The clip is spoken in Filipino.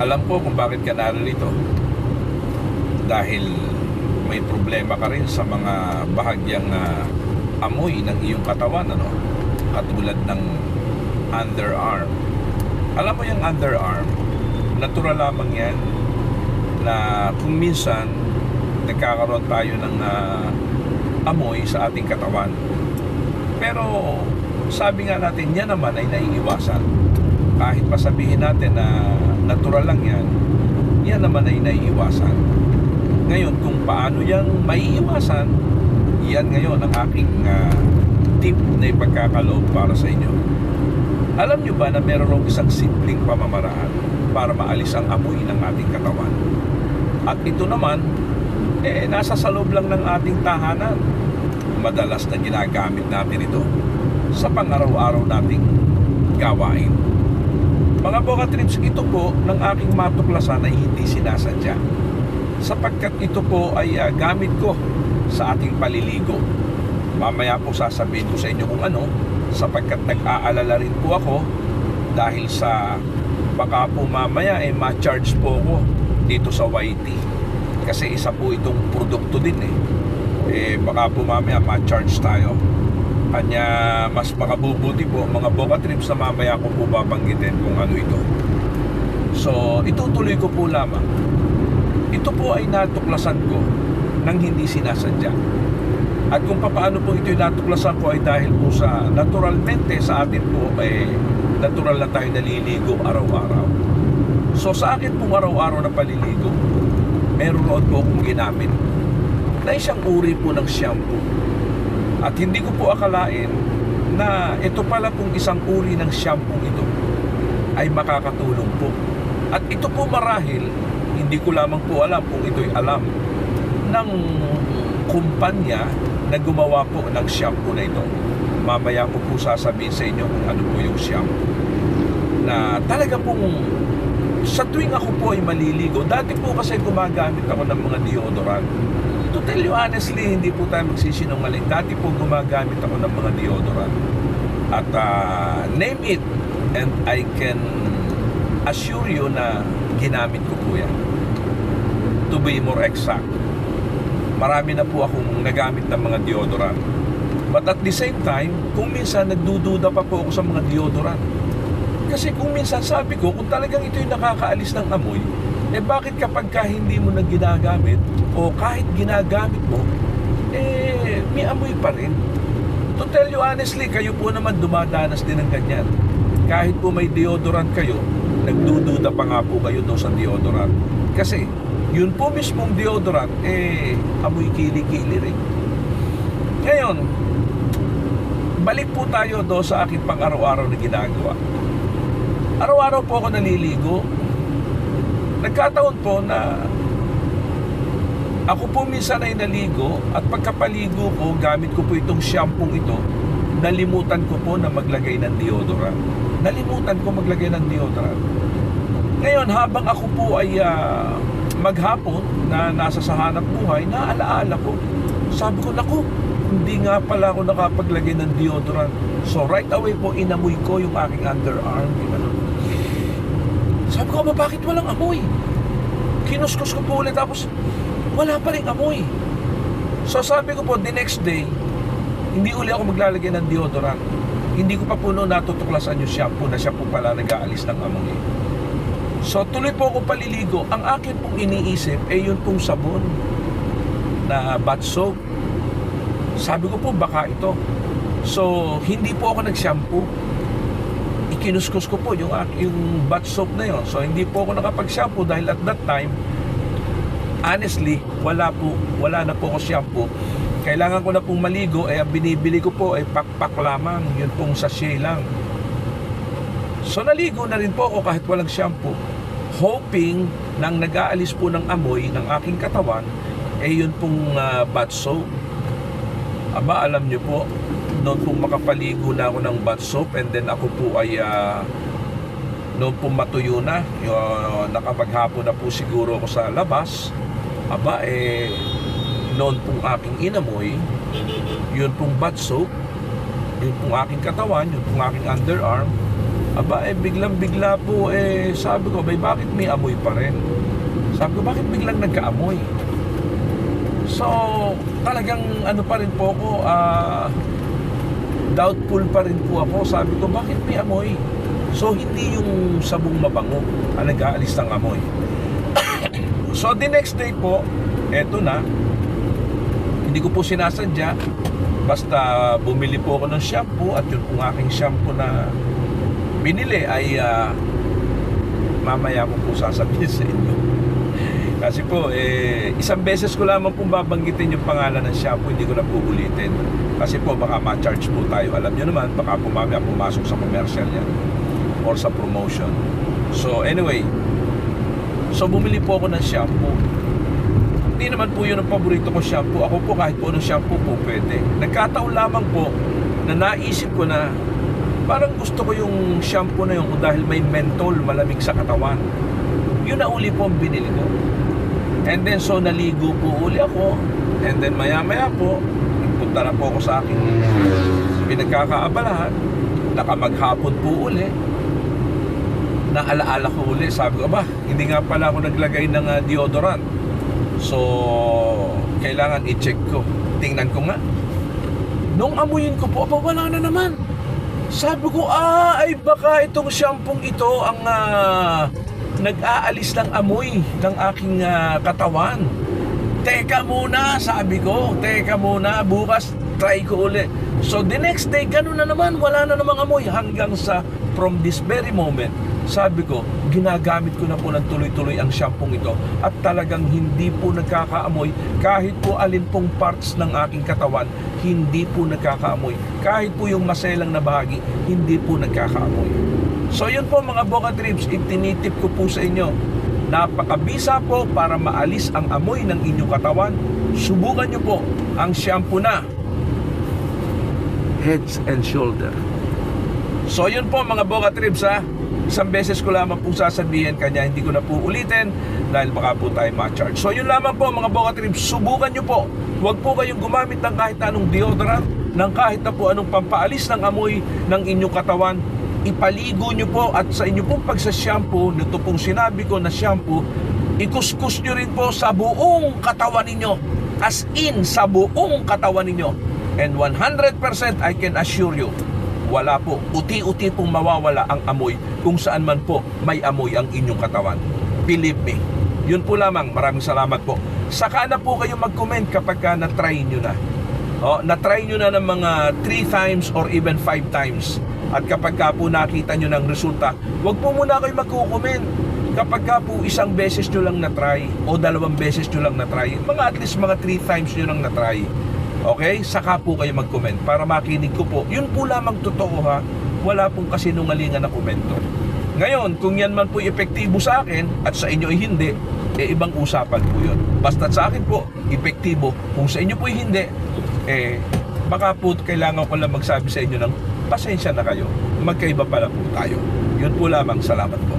Alam ko kung bakit ka narito. Dahil may problema ka rin sa mga bahagyang amoy ng iyong katawan, ano? Katulad ng underarm. Alam mo yung underarm, natural lamang yan na kung minsan nagkakaroon tayo ng amoy sa ating katawan. Pero sabi nga natin, yan naman ay naiiwasan. Kahit pa sabihin natin na natural lang yan, yan naman ay naiiwasan. Ngayon, kung paano yan maiiwasan, yan ngayon ang aking tip na ipagkakaloob para sa inyo. Alam nyo ba na meron isang simpleng pamamaraan para maalis ang amoy ng ating katawan? At ito naman, nasa sa loob lang ng ating tahanan. Madalas na ginagamit natin ito sa pang-araw-araw nating gawain. Mga Boka Trips, ito po ng aking matuklasan ay hindi sinasadya, sapagkat ito po ay gamit ko sa ating paliligo. Mamaya po sasabihin ko sa inyo kung ano, sapagkat nag-aalala rin po ako dahil sa baka po mamaya ma-charge po ako dito sa YT, kasi isa po itong produkto din baka po mamaya ma-charge tayo. Kanya mas makabubuti po mga Boka Trips na mamaya ko po babanggitin kung ano ito. So itutuloy ko po lamang. Ito po ay natuklasan ko nang hindi sinasadya. At kung paano po ito natuklasan ko ay dahil po sa naturalmente sa atin po natural na tayo naliligo araw-araw. So sa akin pong araw-araw na paliligo, meron po akong ginamit na isang uri po ng shampoo. At hindi ko po akalain na ito pala pong isang uri ng shampoo ito ay makakatulong po. At ito po marahil, hindi ko lamang po alam kung ito'y alam ng kumpanya na gumawa po ng shampoo na ito. Mamaya ko po sasabihin sa inyo kung ano po yung shampoo na talaga pong sa tuwing ako po ay maliligo. Dati po kasi gumagamit ako ng mga deodorant. To tell you honestly, hindi po tayo magsisinungaling. Dati po gumagamit ako ng mga deodorant. At name it, and I can assure you na ginamit ko po yan. To be more exact, marami na po akong nagamit ng mga deodorant. But at the same time, kung minsan nagdududa pa po ako sa mga deodorant. Kasi kung minsan sabi ko, kung talagang ito yung nakakaalis ng amoy, bakit kapag hindi mo na ginagamit o kahit ginagamit mo, may amoy pa rin? To tell you honestly, kayo po naman dumadanas din ng ganyan. Kahit po may deodorant kayo, nagdududa pa nga po kayo doon sa deodorant. Kasi yun po mismong deodorant, amoy kili-kili rin. Ngayon, balik po tayo doon sa aking pang-araw-araw na ginagawa. Araw-araw po ako naliligo. Nagkataon po na ako po minsan ay naligo at pagkapaligo ko, gamit ko po itong shampoo ito, nalimutan ko po na maglagay ng deodorant. Nalimutan ko maglagay ng deodorant. Ngayon, habang ako po ay maghapon na nasa sa hanap buhay, naalaala ko. Sabi ko, naku, hindi nga pala ako nakapaglagay ng deodorant. So right away po, inamoy ko yung aking underarm. Sabi ko, bakit walang amoy? Kinuskus ko po ulit, tapos wala pa rin amoy. So sabi ko po, the next day, hindi uli ako maglalagay ng deodorant. Hindi ko pa po noon natutuklasan yung shampoo na siya po pala nag-aalis ng amoy. So tuloy po ako paliligo. Ang akin pong iniisip yun pong sabon na bath soap. Sabi ko po, baka ito. So hindi po ako nag-shampoo. Kinuskus ko po yung bath soap na yun. So hindi po ako nakapag-shampoo dahil at that time, honestly, wala na po ako shampoo. Kailangan ko na pong maligo, ang binibili ko po ay pakpak lamang, yun pong sachet lang. So naligo na rin po ako kahit walang shampoo, hoping nang nag-aalis po ng amoy ng aking katawan yun pong bath soap. Aba, alam nyo po, noon pong makapaligo na ako ng bath soap, and then ako po ay noon pong matuyo na, nakapaghapon na po siguro ako sa labas. Aba, noon pong aking inamoy, yun pong bath soap, yun pong aking katawan, yun pong aking underarm, Aba, biglang-bigla po, sabi ko, bakit may amoy pa rin? Sabi ko, bakit biglang nagkaamoy? So, talagang ano pa rin po ako, doubtful pa rin po ako. Sabi ko, bakit may amoy? So, hindi yung sabong mabango ang nag-aalis ng amoy. So, the next day po, eto na, hindi ko po sinasadya, basta bumili po ako ng shampoo at yun pong aking shampoo na binili ay mamaya ko po sasabihin sa inyo. Kasi po, isang beses ko lamang pong babanggitin yung pangalan ng shampoo, hindi ko na po ulitin. Kasi po, baka ma-charge po tayo. Alam nyo naman, baka po mamaya pumasok sa commercial yan or sa promotion. So, anyway, so bumili po ako ng shampoo. Hindi naman po yun ang paborito ko shampoo. Ako po, kahit po anong shampoo po pwede. Nagkataon lamang po na naisip ko na parang gusto ko yung shampoo na yun dahil may menthol, malamig sa katawan. Yun na uli po ang binili ko. And then so naligo po uli ako. And then maya-maya po nagpunta na po ako sa aking pinagkakaabalahan. Nakamaghapon po uli. Naalaala ko uli. Sabi ko, hindi nga pala ako naglagay ng deodorant. So kailangan i-check ko. Tingnan ko nga. Nung amuyin ko po, wala na naman. Sabi ko, ay baka itong shampoo ito ang nag-aalis ng amoy ng aking katawan. Teka muna, sabi ko. Teka muna, bukas try ko ulit. So the next day, ganun na naman. Wala na namang amoy. Hanggang sa from this very moment, sabi ko, ginagamit ko na po ng tuloy-tuloy ang shampoo ito. At talagang hindi po nagkakaamoy. Kahit po alin pong parts ng aking katawan, hindi po nagkakaamoy. Kahit po yung maselang na bahagi, hindi po nagkakaamoy. So yun po mga Boca Trips, itinitip ko po sa inyo. Napakabisa po para maalis ang amoy ng inyong katawan. Subukan nyo po ang shampoo na Heads and Shoulder. So yun po mga Boca Trips ha. Isang beses ko lamang po sasabihin, kanya hindi ko na po ulitin dahil baka po tayo ma-charge. So yun lamang po mga Boca Trips, subukan nyo po. Huwag po kayong gumamit ng kahit anong deodorant, ng kahit na po anong pampaalis ng amoy ng inyong katawan. Ipaligo nyo po at sa inyo pong pagsashampoo, nito pong sinabi ko na shampoo, ikuskus nyo rin po sa buong katawan ninyo. As in, sa buong katawan ninyo. And 100% I can assure you, wala po, uti-uti pong mawawala ang amoy kung saan man po may amoy ang inyong katawan. Believe me. Yun po lamang. Maraming salamat po. Saka na po kayo mag-comment kapag na-try nyo na. Na-try nyo na ng mga 3 times or even 5 times. At kapag ka po nakita nyo ng resulta, wag po muna kayo mag-comment. Kapag ka po isang beses nyo lang na-try o 2 beses nyo lang na-try, at least mga 3 times nyo lang na-try. Okay? Saka po kayo mag-comment para makinig ko po. Yun po lamang totoo ha. Wala pong kasinungalingan na komento. Ngayon, kung yan man po epektibo sa akin at sa inyo ay hindi, ibang usapan po yun. Basta sa akin po, epektibo. Kung sa inyo po ay hindi, baka po kailangan ko lang magsabi sa inyo ng pasensya na kayo. Magkaiba pala po tayo. Yun po lamang. Salamat po.